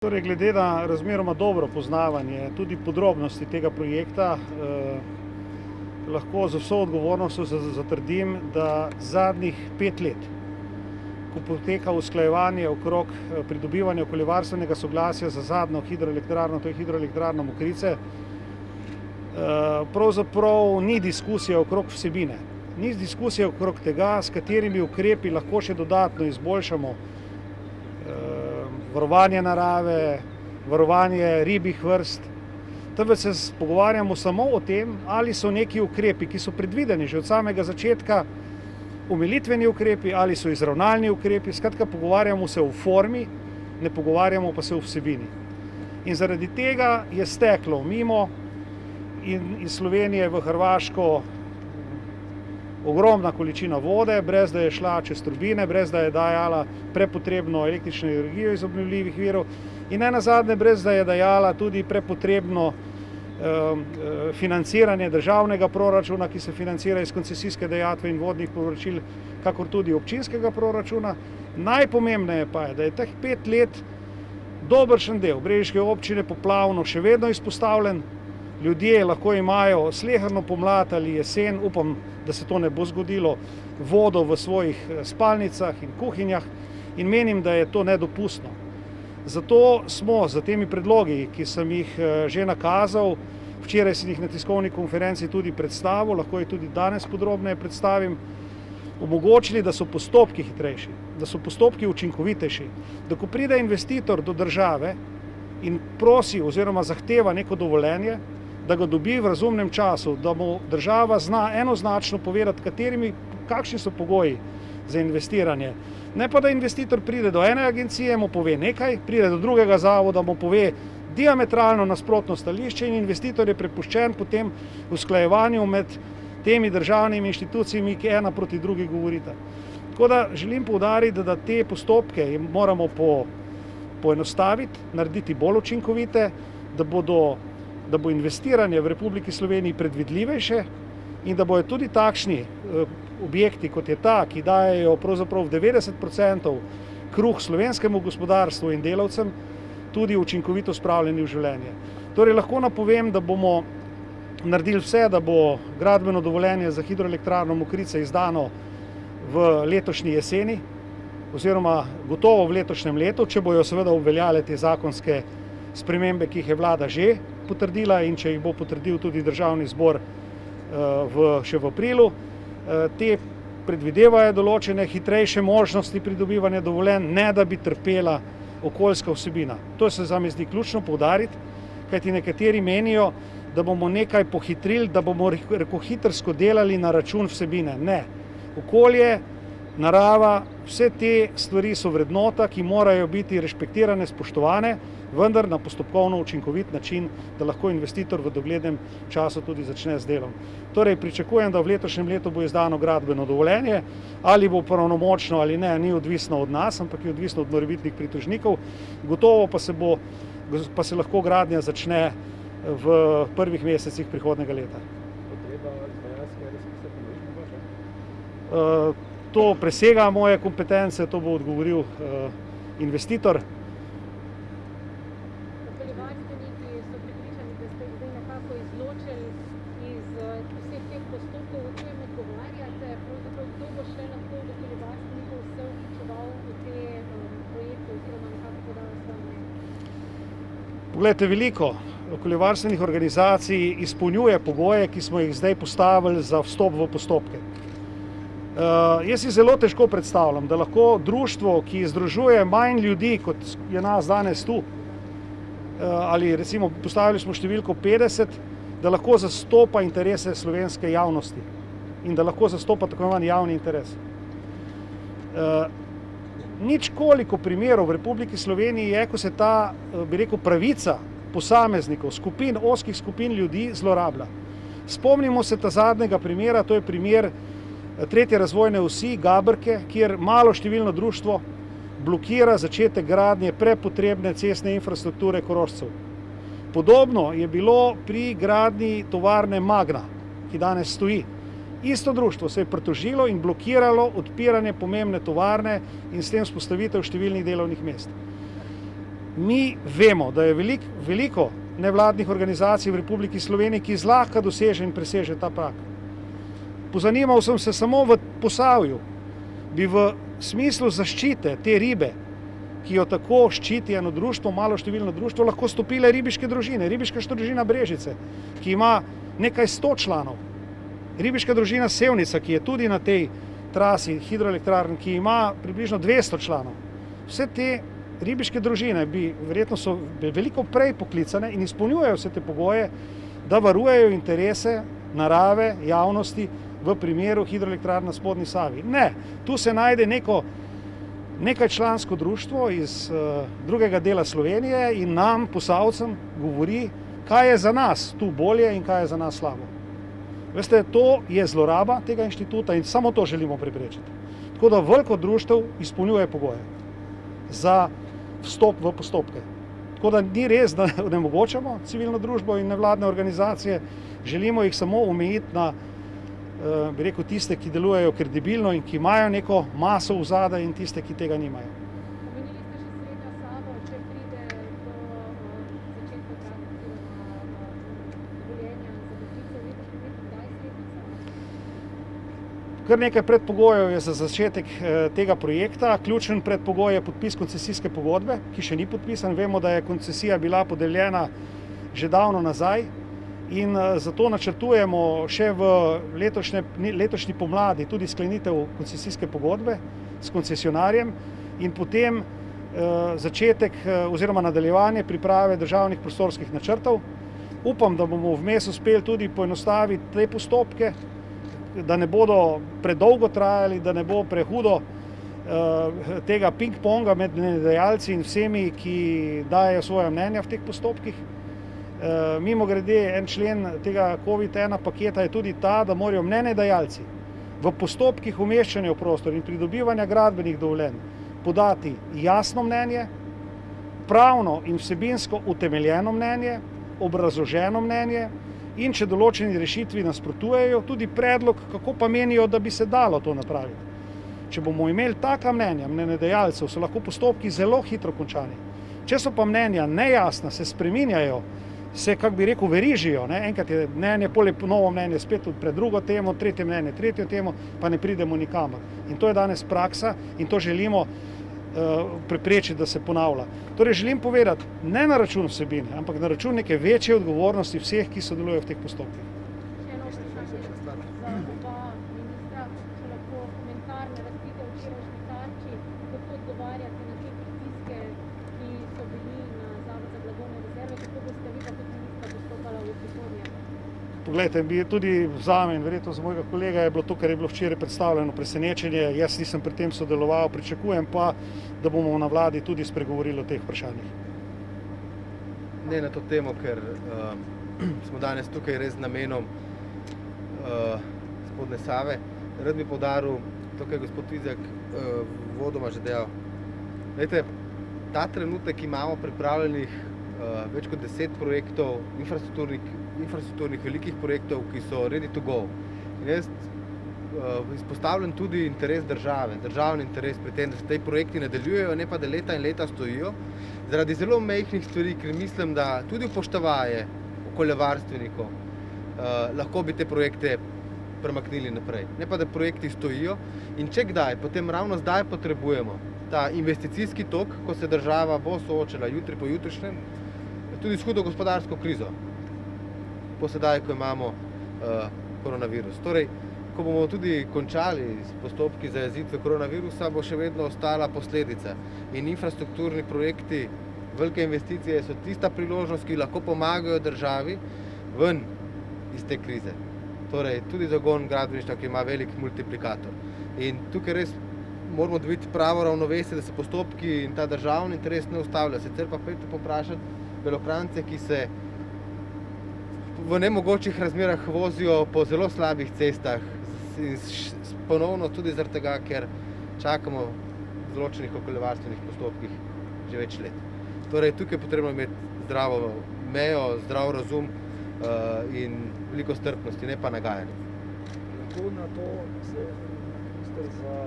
Torej, glede na razmeroma dobro poznavanje tudi podrobnosti tega projekta, lahko z vso odgovornostjo zatrdim, da zadnjih 5 let, ko poteka usklajevanje okrog pridobivanja okoljevarstvenega soglasja za zadnjo hidroelektrarno, to je hidroelektrarna Mokrice, pravzaprav ni diskusije okrog vsebine. Ni diskusije okrog tega, s katerimi ukrepi lahko še dodatno izboljšamo varovanje narave, varovanje ribjih vrst, temveč se pogovarjamo samo o tem, ali so neki ukrepi, ki so predvideni že od samega začetka, omilitveni ukrepi ali so izravnalni ukrepi. Skratka, pogovarjamo se o formi, ne pogovarjamo pa se o vsebini. In zaradi tega je steklo mimo in iz Slovenije v Hrvaško ogromna količina vode, brez da je šla čez turbine, brez da je dajala prepotrebno električno energijo iz obnovljivih virov in nenazadnje brez da je dajala tudi prepotrebno financiranje državnega proračuna, ki se financira iz koncesijske dajatve in vodnih povračil, kakor tudi občinskega proračuna. Najpomembneje pa je, da je teh 5 let dobršen del brežiške občine poplavno še vedno izpostavljen. Ljudje lahko imajo sleherno pomlad ali jesen, upam, da se to ne bo zgodilo, vodo v svojih spalnicah in kuhinjah in menim, da je to nedopustno. Zato smo za temi predlogi, ki sem jih že nakazal, včeraj sem jih na tiskovni konferenci tudi predstavil, lahko jih tudi danes podrobneje predstavim, omogočili, da so postopki hitrejši, da so postopki učinkovitejši, da ko pride investitor do države in prosi oziroma zahteva neko dovoljenje, da ga dobi v razumnem času, da mu država zna enoznačno povedati, kakšni so pogoji za investiranje. Ne pa, da investitor pride do ene agencije, mu pove nekaj, pride do drugega zavoda, mu pove diametralno nasprotno stališče in investitor je prepuščen potem usklajevanju med temi državnimi inštitucijami, ki ena proti drugi govorita. Tako da želim poudariti, da te postopke moramo poenostaviti, narediti bolj učinkovite, da bo investiranje v Republiki Sloveniji predvidljivejše in da bojo tudi takšni objekti, kot je ta, ki dajejo pravzaprav 90% kruh slovenskemu gospodarstvu in delavcem, tudi učinkovito spravljeni v življenje. Torej lahko napovem, da bomo naredili vse, da bo gradbeno dovoljenje za hidroelektrarno Mokrice izdano v letošnji jeseni oziroma gotovo v letošnjem letu, če bojo seveda obveljale te zakonske spremembe, ki jih je vlada že potrdila in če jih bo potrdil tudi državni zbor še v aprilu. Te predvidevajo določene hitrejše možnosti pridobivanja dovoljenj, ne da bi trpela okoljska vsebina. To se zame zdi ključno poudariti, kajti nekateri menijo, da bomo nekaj pohitrili, da bomo rokohitrsko delali na račun vsebine. Ne. Okolje, narava, vse te stvari so vrednota, ki morajo biti rešpektirane, spoštovane, vendar na postopkovno učinkovit način, da lahko investitor v doglednem času tudi začne z delom. Torej, pričakujem, da v letošnjem letu bo izdano gradbeno dovoljenje, ali bo pravnomočno ali ne, ni odvisno od nas, ampak je odvisno od morebitnih pritožnikov. Gotovo pa se lahko gradnja začne v prvih mesecih prihodnjega leta. To presega moje kompetence, to bo odgovoril investitor. Okoljevarstveniki so prepričani, da ste zdaj nekako izločili iz vseh teh postopkov, o čem odgovarjate, pravzaprav kdo bo še lahko od okoljevarstvenikov se vključeval v te projekte oziroma nekako podal svoje mnenje? Poglejte, veliko okoljevarstvenih organizacij izpolnjuje pogoje, ki smo jih zdaj postavili za vstop v postopke. Jaz si zelo težko predstavljam, da lahko društvo, ki združuje manj ljudi, kot je nas danes tu, ali recimo postavili smo številko 50, da lahko zastopa interese slovenske javnosti in da lahko zastopa tako imenovani javni interes. Nič koliko primerov v Republiki Sloveniji je, ko se ta, bi rekel, pravica posameznikov, ozkih skupin ljudi zlorablja. Spomnimo se ta zadnjega primera, to je primer tretje razvojne osi Gabrke, kjer malo številno društvo blokira začetek gradnje prepotrebne cestne infrastrukture Korošcev. Podobno je bilo pri gradnji tovarne Magna, ki danes stoji. Isto društvo se je pritožilo in blokiralo odpiranje pomembne tovarne in s tem vzpostavitev številnih delovnih mest. Mi vemo, da je veliko nevladnih organizacij v Republiki Sloveniji, ki zlahka doseže in preseže ta prag. Pozanimal sem se samo v Posavju, bi v smislu zaščite te ribe, ki jo tako ščiti eno društvo, maloštevilno društvo, lahko stopile ribiške družine. Ribiška družina Brežice, ki ima nekaj 100 članov. Ribiška družina Sevnica, ki je tudi na tej trasi hidroelektrarn, ki ima približno 200 članov. Vse te ribiške družine verjetno so veliko prej poklicane in izpolnjujejo vse te pogoje, da varujejo interese narave, javnosti v primeru hidroelektrarn na spodnji Savi. Ne, tu se najde nekaj člansko društvo iz drugega dela Slovenije in nam, Posavcem, govori, kaj je za nas tu bolje in kaj je za nas slabo. Veste, to je zloraba tega inštituta in samo to želimo preprečiti. Tako da veliko društev izpolnjuje pogoje za vstop v postopke. Tako da ni res, da onemogočamo civilno družbo in nevladne organizacije, želimo jih samo omejiti na bi rekel, tiste, ki delujejo kredibilno in ki imajo neko maso vzadaj in tiste, ki tega nimajo. Omenili ste še srednjo Savo, če pride do začetka gradnje dovoljenja za graditev, vi boste imeli kdaj srednjo Savo? Kar nekaj predpogojev je za začetek tega projekta. Ključen predpogoj je podpis koncesijske pogodbe, ki še ni podpisan. Vemo, da je koncesija bila podeljena že davno nazaj. In zato načrtujemo še v letošnji pomladi tudi sklenitev koncesijske pogodbe s koncesionarjem in potem začetek oziroma nadaljevanje priprave državnih prostorskih načrtov. Upam, da bomo vmes uspeli tudi poenostaviti te postopke, da ne bodo predolgo trajali, da ne bo prehudo tega ping-ponga med mnenjedajalci in vsemi, ki dajejo svoja mnenja v teh postopkih. Mimogrede, en člen tega COVID-1 paketa je tudi ta, da morajo mnenjedajalci v postopkih umeščanja v prostor in pridobivanja gradbenih dovoljenj podati jasno mnenje, pravno in vsebinsko utemeljeno mnenje, obrazloženo mnenje in če določeni rešitvi nasprotujejo, tudi predlog, kako pa menijo, da bi se dalo to napraviti. Če bomo imeli taka mnenja mnenjedajalcev, so lahko postopki zelo hitro končani. Če so pa mnenja nejasna, se spreminjajo, se, kako bi rekel, verižijo, ne? Enkrat je mnenje, poleg novo mnenje, spet pred drugo temo, tretje mnenje, tretjo temo, pa ne pridemo nikamor. In to je danes praksa in to želimo preprečiti, da se ponavlja. Torej želim povedati, ne na račun vsebine, ampak na račun neke večje odgovornosti vseh, ki sodelujejo v teh postopkih. Še eno vprašanje za oba ministra, če lahko komentar na razkritje včerajšnji Tarči, kako odgovarjate na te pritiske, ki so bili na Zavod za blagovne rezerve, kako boste vi pa kot ministra dostopala v prihodnje? Poglejte, tudi zame in verjetno za mojega kolega je bilo to, kar je bilo včeraj predstavljeno, presenečenje. Jaz nisem pri tem sodeloval, pričakujem pa, da bomo na vladi tudi spregovorili o teh vprašanjih. Ne na to temo, ker smo danes tukaj res z namenom spodnje Save. Rad bi poudaril to, kar je gospod Vizjak vodoma že dejal. Glejte, ta trenutek imamo pripravljenih več kot 10 projektov, infrastrukturnih velikih projektov, ki so ready to go. In jaz izpostavljam tudi interes države, državni interes pri tem, da se te projekti nadaljujejo, ne pa da leta in leta stojijo. Zaradi zelo majhnih stvari, ker mislim, da tudi upoštevaje okoljevarstvenikov lahko bi te projekte premaknili naprej. Ne pa da projekti stojijo in če kdaj, potem ravno zdaj potrebujemo ta investicijski tok, ko se država bo soočala jutri po jutrišnjem, tudi s hudo gospodarsko krizo, po sedaj, ko imamo koronavirus. Torej, ko bomo tudi končali s postopki zajezitve koronavirusa, bo še vedno ostala posledica. In infrastrukturni projekti, velike investicije so tista priložnost, ki lahko pomagajo državi ven iz te krize. Torej, tudi zagon gradbeništva, ki ima velik multiplikator. In tukaj res moramo dobiti pravo ravnovesje, da se postopki in ta državni interes ne ustavlja. Sicer pa pojdite poprašati Belokranjce, ki se v nemogočih razmerah vozijo po zelo slabih cestah, ponovno tudi zaradi tega, ker čakamo v določenih okoljevarstvenih postopkih že več let. Torej, tukaj je potrebno imeti zdravo mejo, zdrav razum in veliko strpnosti, ne pa nagajanje. Lahko na to se minister za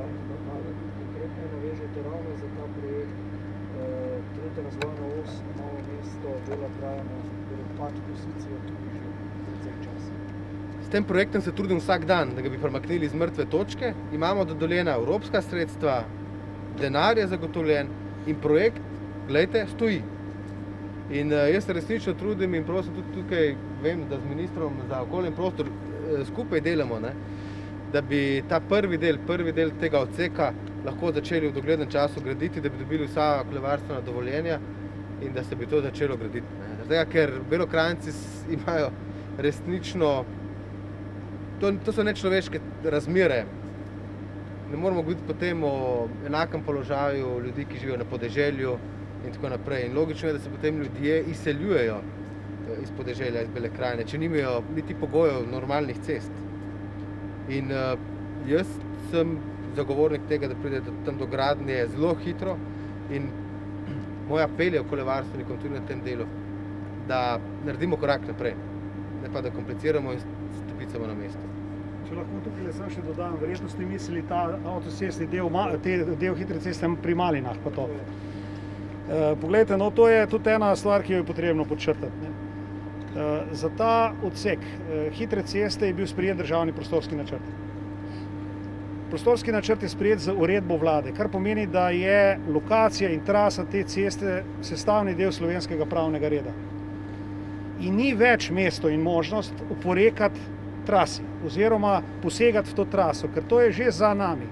konkretno navežete ravno za ta projekt tretja razvojna os, Novo mesto, Bela krajina, pad pozicije tudi že precej časa. S tem projektom se trudim vsak dan, da ga bi premaknili z mrtve točke. Imamo dodeljena evropska sredstva, denar je zagotovljen in projekt, glejte, stoji. In jaz se resnično trudim in prosim tudi tukaj, vem, da z ministrom za okolje in prostor skupaj delamo, ne, da bi ta prvi del tega odseka lahko začeli v doglednem času graditi, da bi dobili vsa okoljevarstvena dovoljenja in da se bi to začelo graditi. Ne. Zdaj, ker Belokranjci imajo resnično, to so nečloveške razmere. Ne moramo govoriti potem o enakem položaju ljudi, ki živijo na podeželju in tako naprej. In logično je, da se potem ljudje izseljujejo iz podeželja, iz Bele krajine, če nimajo niti pogojev normalnih cest. In jaz sem zagovornik tega, da pride tam do gradnje zelo hitro in moj apel je okoljevarstvenikom tudi na tem delu, da naredimo korak naprej, ne pa da kompliciramo in stopicamo na mesto. Če lahko tukaj sem še dodam, verjetno ste mislili ta avtocestni del hitre ceste pri Malinah pa to. Poglejte, no to je tudi ena stvar, ki jo je potrebno podčrtati. Ne. Za ta odsek hitre ceste je bil sprejet državni prostorski načrt. Prostorski načrt je sprejet z uredbo vlade, kar pomeni, da je lokacija in trasa te ceste sestavni del slovenskega pravnega reda. In ni več mesto in možnost oporekati trasi oziroma posegati v to traso, ker to je že za nami.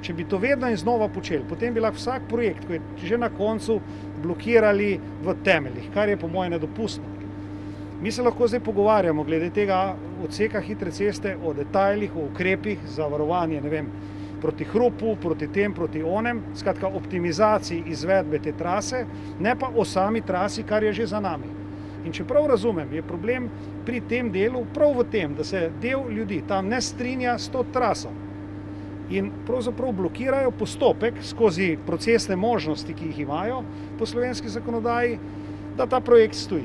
Če bi to vedno in znova počeli, potem bi lahko vsak projekt, ko je že na koncu, blokirali v temeljih, kar je po mojem nedopustno. Mi se lahko zdaj pogovarjamo glede tega odseka hitre ceste o detajlih, o ukrepih za varovanje, ne vem, proti hrupu, proti tem, proti onem, skratka optimizaciji izvedbe te trase, ne pa o sami trasi, kar je že za nami. In če prav razumem, je problem pri tem delu prav v tem, da se del ljudi tam ne strinja s to traso in pravzaprav blokirajo postopek skozi procesne možnosti, ki jih imajo po slovenski zakonodaji, da ta projekt stoji.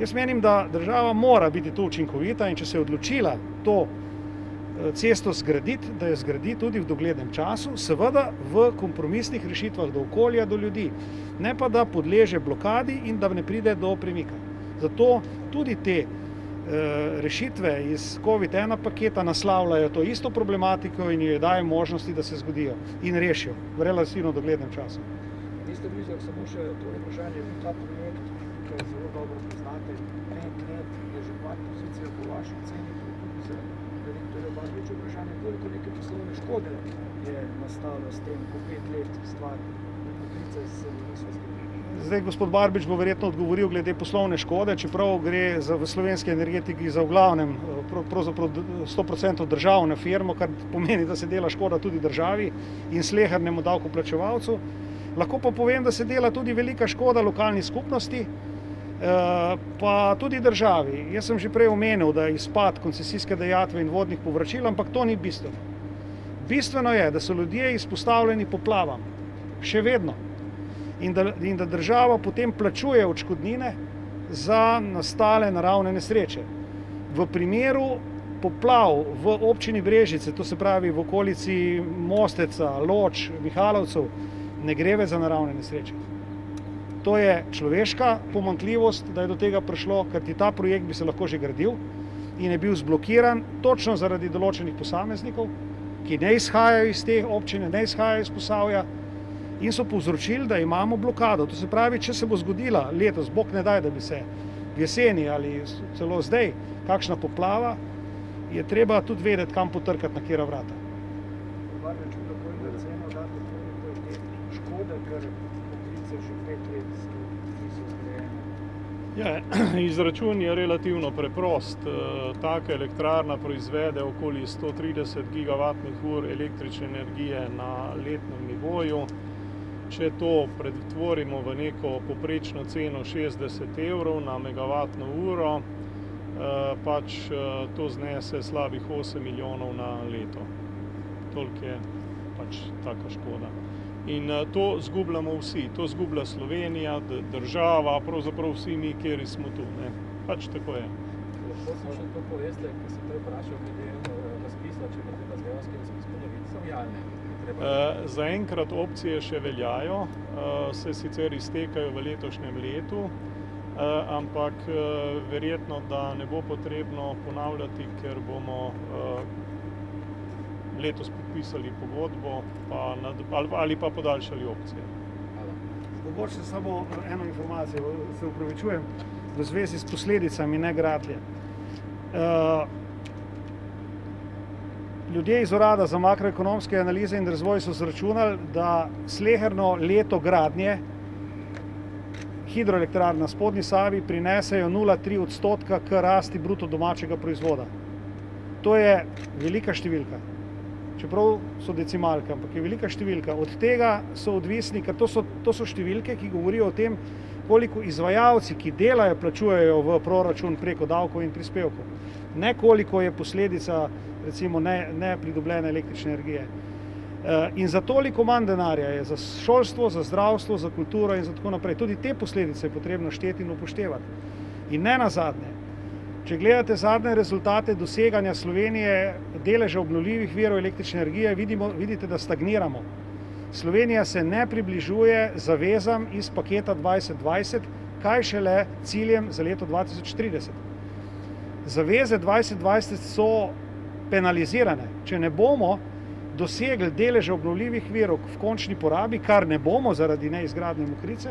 Jaz menim, da država mora biti tu učinkovita in če se je odločila to cesto zgraditi, da jo zgradi tudi v doglednem času, seveda v kompromisnih rešitvah do okolja, do ljudi, ne pa da podleže blokadi in da ne pride do premika. Zato tudi te rešitve iz COVID-1 paketa naslavljajo to isto problematiko in jo dajo možnosti, da se zgodijo in rešijo v relativno doglednem času. Minister Vizjak, samo še to vprašanje, ta projekt, ki je zelo dobro poznate, 5 let je že pad pozicija po vaši ceni, tudi za direktorja Barbiča vprašanje, koliko neke poslovne škode je nastalo s tem, ko 5 let stvar poklica z Visovskega. Zdaj, gospod Barbič bo verjetno odgovoril glede poslovne škode, čeprav gre v slovenski energetiki za v glavnem pravzaprav 100% državno firmo, kar pomeni, da se dela škoda tudi državi in slehernemu davkoplačevalcu. Lahko pa povem, da se dela tudi velika škoda lokalni skupnosti, pa tudi državi. Jaz sem že prej omenil, da je izpad koncesijske dajatve in vodnih povračil, ampak to ni bistveno. Bistveno je, da so ljudje izpostavljeni poplavam, še vedno. In da država potem plačuje odškodnine za nastale naravne nesreče. V primeru poplav v občini Brežice, to se pravi v okolici Mosteca, Loč, Mihalovcev, ne gre več za naravne nesreče. To je človeška pomanjkljivost, da je do tega prišlo, ker ta projekt bi se lahko že gradil in je bil zblokiran točno zaradi določenih posameznikov, ki ne izhajajo iz te občine, ne izhajajo iz Posavja, in so povzročili, da imamo blokado. To se pravi, če se bo zgodila letos, bog ne daj, da bi se v jeseni ali celo zdaj kakšna poplava, je treba tudi vedeti, kam potrkati, na katera vrata. Barbič, kako je ceno dati toliko te škode, ker poklice že 5 let niso zgrajene? Ja, izračun je relativno preprost. Taka elektrarna proizvede okoli 130 gigavatnih ur električne energije na letnem nivoju. Če to pretvorimo v neko poprečno ceno 60 evrov na megavatno uro, pač to znese slabih 8 milijonov na leto. Toliko je pač taka škoda. In to zgubljamo vsi, to zgublja Slovenija, država, pravzaprav vsi mi, kjer smo tu, ne. Pač tako je. Lahko smo še to poveste, ko sem prej vprašal glede razpisa, če bo treba zgovorski razpis ponoviti, so javne. Zaenkrat opcije še veljajo, se sicer iztekajo v letošnjem letu, ampak verjetno, da ne bo potrebno ponavljati, ker bomo letos podpisali pogodbo ali pa podaljšali opcije. Mogoče samo eno informacijo, se upravičujem, v zvezi s posledicami negradnje. Ljudje iz Urada za makroekonomske analize in razvoj so izračunali, da sleherno leto gradnje hidroelektrarn na spodnji Savi prinesejo 0,3% k rasti bruto domačega proizvoda. To je velika številka. Čeprav so decimalke, ampak je velika številka. Od tega so odvisni, ker to so številke, ki govorijo o tem, koliko izvajalci, ki delajo, plačujejo v proračun preko davkov in prispevkov. Ne koliko je posledica recimo nepridobljene električne energije. In za toliko manj denarja je za šolstvo, za zdravstvo, za kulturo in za tako naprej. Tudi te posledice je potrebno šteti in upoštevati. In ne nazadnje, če gledate zadnje rezultate doseganja Slovenije deleža obnovljivih virov električne energije, vidite, da stagniramo. Slovenija se ne približuje zavezam iz paketa 2020, kaj šele ciljem za leto 2030. Zaveze 2020 so penalizirane. Če ne bomo dosegli deleža obnovljivih virov v končni porabi, kar ne bomo zaradi neizgradnje Mokrice,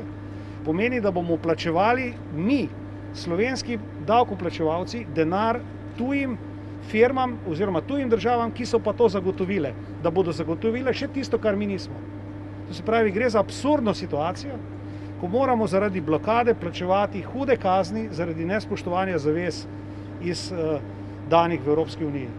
pomeni, da bomo plačevali mi, slovenski davkoplačevalci, denar tujim firmam oziroma tujim državam, ki so pa to zagotovile, da bodo zagotovile še tisto, kar mi nismo. To se pravi, gre za absurdno situacijo, ko moramo zaradi blokade plačevati hude kazni zaradi nespoštovanja zavez iz danih v Evropski uniji.